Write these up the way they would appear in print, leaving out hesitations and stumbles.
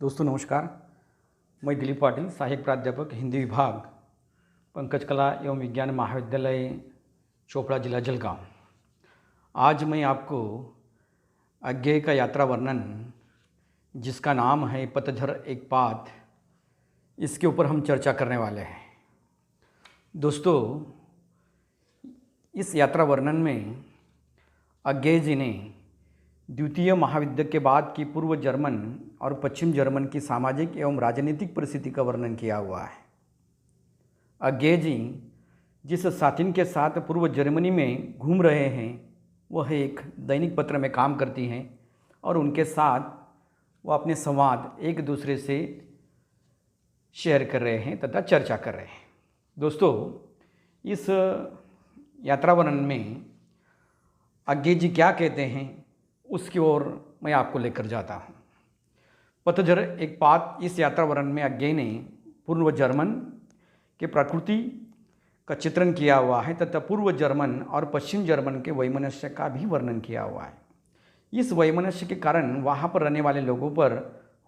दोस्तों नमस्कार। मैं दिलीप पाटिल, सहायक प्राध्यापक हिंदी विभाग, पंकज कला एवं विज्ञान महाविद्यालय, चोपड़ा जिला जलगांव। आज मैं आपको अज्ञेय का यात्रा वर्णन, जिसका नाम है पतझर एक पात, इसके ऊपर हम चर्चा करने वाले हैं। दोस्तों, इस यात्रा वर्णन में अज्ञेय जी ने द्वितीय महायुद्ध के बाद की पूर्व जर्मन और पश्चिम जर्मन की सामाजिक एवं राजनीतिक परिस्थिति का वर्णन किया हुआ है। अज्ञेय जी जिस साथिन के साथ पूर्व जर्मनी में घूम रहे हैं, वह एक दैनिक पत्र में काम करती हैं और उनके साथ वह अपने संवाद एक दूसरे से शेयर कर रहे हैं तथा चर्चा कर रहे हैं। दोस्तों, इस यात्रा वर्णन में अज्ञेय जी क्या कहते हैं, उसकी ओर मैं आपको लेकर जाता हूँ। पतझर एक पात, इस यात्रा वर्णन में अज्ञेय ने पूर्व जर्मन के प्रकृति का चित्रण किया हुआ है तथा पूर्व जर्मन और पश्चिम जर्मन के वैमनस्य का भी वर्णन किया हुआ है। इस वैमनस्य के कारण वहाँ पर रहने वाले लोगों पर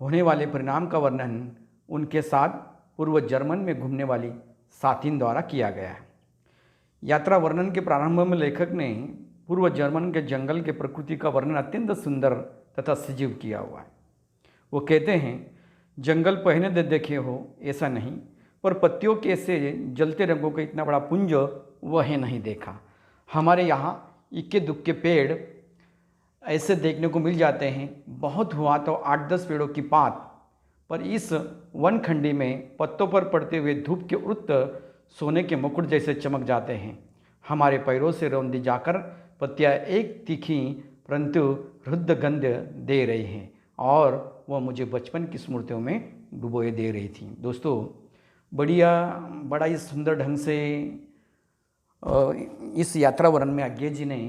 होने वाले परिणाम का वर्णन उनके साथ पूर्व जर्मन में घूमने वाली साथिन द्वारा किया गया है। यात्रा वर्णन के प्रारंभ में लेखक ने पूर्व जर्मन के जंगल के प्रकृति का वर्णन अत्यंत सुंदर तथा सजीव किया हुआ है। वो कहते हैं, जंगल पहले देखे हो ऐसा नहीं, पर पत्तियों के ऐसे जलते रंगों का इतना बड़ा पुंज वह नहीं देखा। हमारे यहाँ इक्के दुक्के पेड़ ऐसे देखने को मिल जाते हैं, बहुत हुआ तो 8-10 पेड़ों की पात, पर इस वनखंडी में पत्तों पर पड़ते हुए धूप के उत सोने के मुकुट जैसे चमक जाते हैं। हमारे पैरों से रौंदी जाकर पत्तियाँ एक तीखी परंतु हृद्य गंध दे रही हैं और वह मुझे बचपन की स्मृतियों में डुबोए दे रही थी। दोस्तों, बड़ा ही सुंदर ढंग से इस यात्रा वर्णन में अज्ञेय जी ने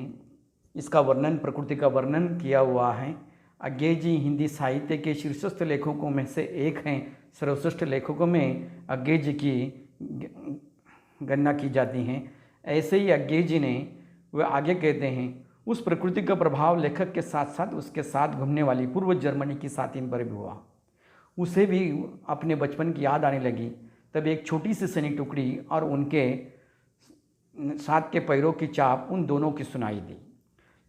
इसका वर्णन, प्रकृति का वर्णन किया हुआ है। अज्ञेय जी हिंदी साहित्य के शीर्षस्थ लेखकों में से एक हैं। सर्वश्रेष्ठ लेखकों में अज्ञेय जी की गणना की जाती हैं। ऐसे ही अज्ञेय जी ने वे आगे कहते हैं, उस प्रकृति का प्रभाव लेखक के साथ साथ उसके साथ घूमने वाली पूर्व जर्मनी की साथिन पर भी हुआ। उसे भी अपने बचपन की याद आने लगी। तब एक छोटी सी सैनिक टुकड़ी और उनके साथ के पैरों की चाप उन दोनों की सुनाई दी।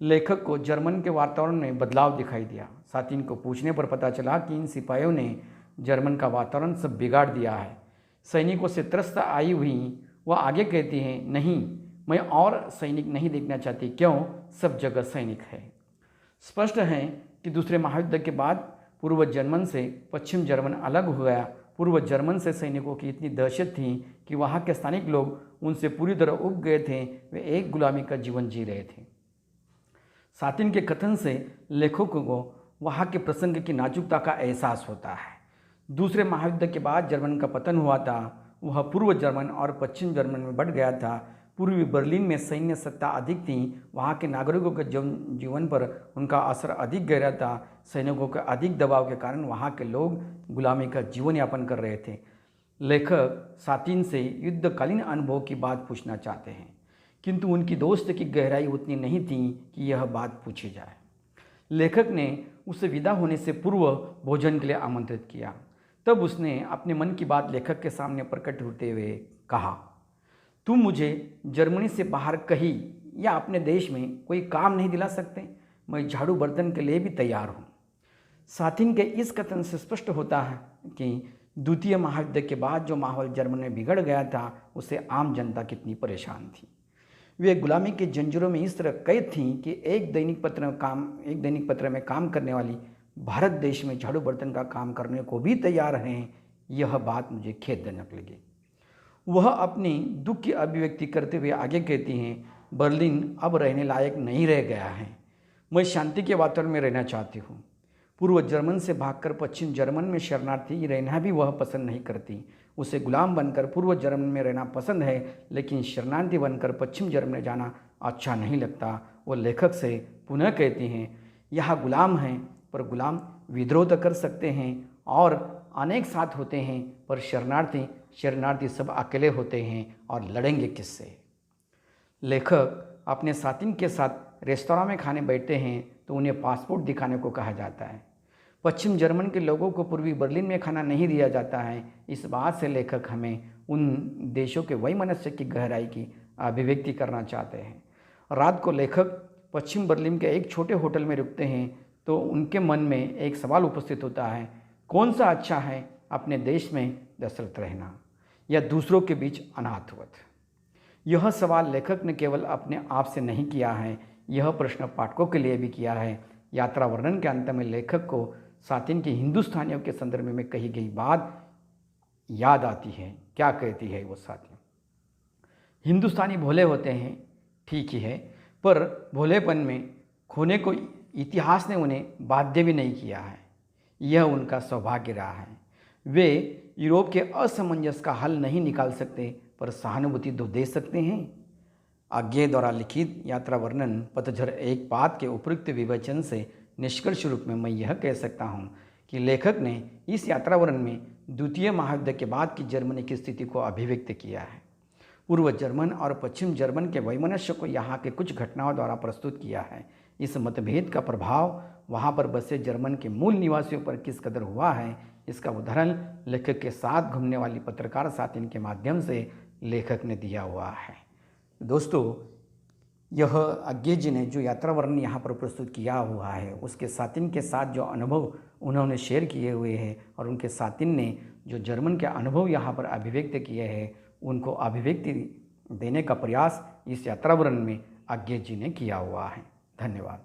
लेखक को जर्मन के वातावरण में बदलाव दिखाई दिया। साथिन को पूछने पर पता चला कि इन सिपाहियों ने जर्मन का वातावरण सब बिगाड़ दिया है। सैनिकों से त्रस्त आई हुई वह आगे कहती हैं, नहीं, मैं और सैनिक नहीं देखना चाहती। क्यों? सब जगह सैनिक है। स्पष्ट है कि दूसरे महायुद्ध के बाद पूर्व जर्मन से पश्चिम जर्मन अलग हो गया। पूर्व जर्मन से सैनिकों की इतनी दहशत थी कि वहाँ के स्थानिक लोग उनसे पूरी तरह उब गए थे। वे एक गुलामी का जीवन जी रहे थे। साथिन के कथन से लेखकों को वहाँ के प्रसंग की नाजुकता का एहसास होता है। दूसरे महायुद्ध के बाद जर्मन का पतन हुआ था। वह पूर्व जर्मन और पश्चिम जर्मन में बढ़ गया था। पूर्वी बर्लिन में सैन्य सत्ता अधिक थी। वहाँ के नागरिकों के जीवन पर उनका असर अधिक गहरा था। सैनिकों के अधिक दबाव के कारण वहाँ के लोग गुलामी का जीवन यापन कर रहे थे। लेखक साथिन से युद्धकालीन अनुभव की बात पूछना चाहते हैं, किंतु उनकी दोस्त की गहराई उतनी नहीं थी कि यह बात पूछी जाए। लेखक ने उसे विदा होने से पूर्व भोजन के लिए आमंत्रित किया। तब उसने अपने मन की बात लेखक के सामने प्रकट होते हुए कहा, तुम मुझे जर्मनी से बाहर कहीं या अपने देश में कोई काम नहीं दिला सकते? मैं झाड़ू बर्तन के लिए भी तैयार हूँ। साथिन के इस कथन से स्पष्ट होता है कि द्वितीय महायुद्ध के बाद जो माहौल जर्मनी में बिगड़ गया था, उससे आम जनता कितनी परेशान थी। वे गुलामी के जंजीरों में इस तरह कैद थी कि एक दैनिक पत्र में काम करने वाली भारत देश में झाड़ू बर्तन का काम करने को भी तैयार हैं। यह बात मुझे खेदजनक लगी। वह अपनी दुख की अभिव्यक्ति करते हुए आगे कहती हैं, बर्लिन अब रहने लायक नहीं रह गया है। मैं शांति के वातावरण में रहना चाहती हूँ। पूर्व जर्मन से भागकर पश्चिम जर्मन में शरणार्थी रहना भी वह पसंद नहीं करती। उसे गुलाम बनकर पूर्व जर्मन में रहना पसंद है, लेकिन शरणार्थी बनकर पश्चिम जर्मन में जाना अच्छा नहीं लगता। वो लेखक से पुनः कहती हैं, यहाँ गुलाम हैं, पर गुलाम विद्रोह तो कर सकते हैं और अनेक साथ होते हैं, पर शरणार्थी सब अकेले होते हैं और लड़ेंगे किससे? लेखक अपने साथिन के साथ रेस्तरां में खाने बैठते हैं तो उन्हें पासपोर्ट दिखाने को कहा जाता है। पश्चिम जर्मन के लोगों को पूर्वी बर्लिन में खाना नहीं दिया जाता है। इस बात से लेखक हमें उन देशों के वैमनस्य की गहराई की अभिव्यक्ति करना चाहते हैं। रात को लेखक पश्चिम बर्लिन के एक छोटे होटल में रुकते हैं तो उनके मन में एक सवाल उपस्थित होता है, कौन सा अच्छा है, अपने देश में दशरथ रहना या दूसरों के बीच अनाथवत। यह सवाल लेखक ने केवल अपने आप से नहीं किया है, यह प्रश्न पाठकों के लिए भी किया है। यात्रा वर्णन के अंत में लेखक को सातिन के हिंदुस्तानियों के संदर्भ में कही गई बात याद आती है। क्या कहती है वो सातिन? हिंदुस्तानी भोले होते हैं, ठीक ही है, पर भोलेपन में खोने को इतिहास ने उन्हें बाध्य भी नहीं किया है। यह उनका सौभाग्य रहा है। वे यूरोप के असमंजस का हल नहीं निकाल सकते, पर सहानुभूति तो दे सकते हैं। आज्ञे द्वारा लिखित यात्रा वर्णन पतझर एक बात के उपयुक्त विवेचन से निष्कर्ष रूप में मैं यह कह सकता हूँ कि लेखक ने इस यात्रा वर्णन में द्वितीय महायुद्ध के बाद की जर्मनी की स्थिति को अभिव्यक्त किया है। पूर्व जर्मन और पश्चिम जर्मन के वैमनस्य को यहाँ के कुछ घटनाओं द्वारा प्रस्तुत किया है। इस मतभेद का प्रभाव वहाँ पर बसे जर्मन के मूल निवासियों पर किस कदर हुआ है, इसका उदाहरण लेखक के साथ घूमने वाली पत्रकार सातिन के माध्यम से लेखक ने दिया हुआ है। दोस्तों, यह आज्ञे जी ने जो यात्रा वर्णन यहाँ पर प्रस्तुत किया हुआ है, उसके सातिन के साथ जो अनुभव उन्होंने शेयर किए हुए हैं और उनके सातिन ने जो जर्मन के अनुभव यहाँ पर अभिव्यक्त किए हैं, उनको अभिव्यक्ति देने का प्रयास इस यात्रा वर्णन में आज्ञे जी ने किया हुआ है। धन्यवाद।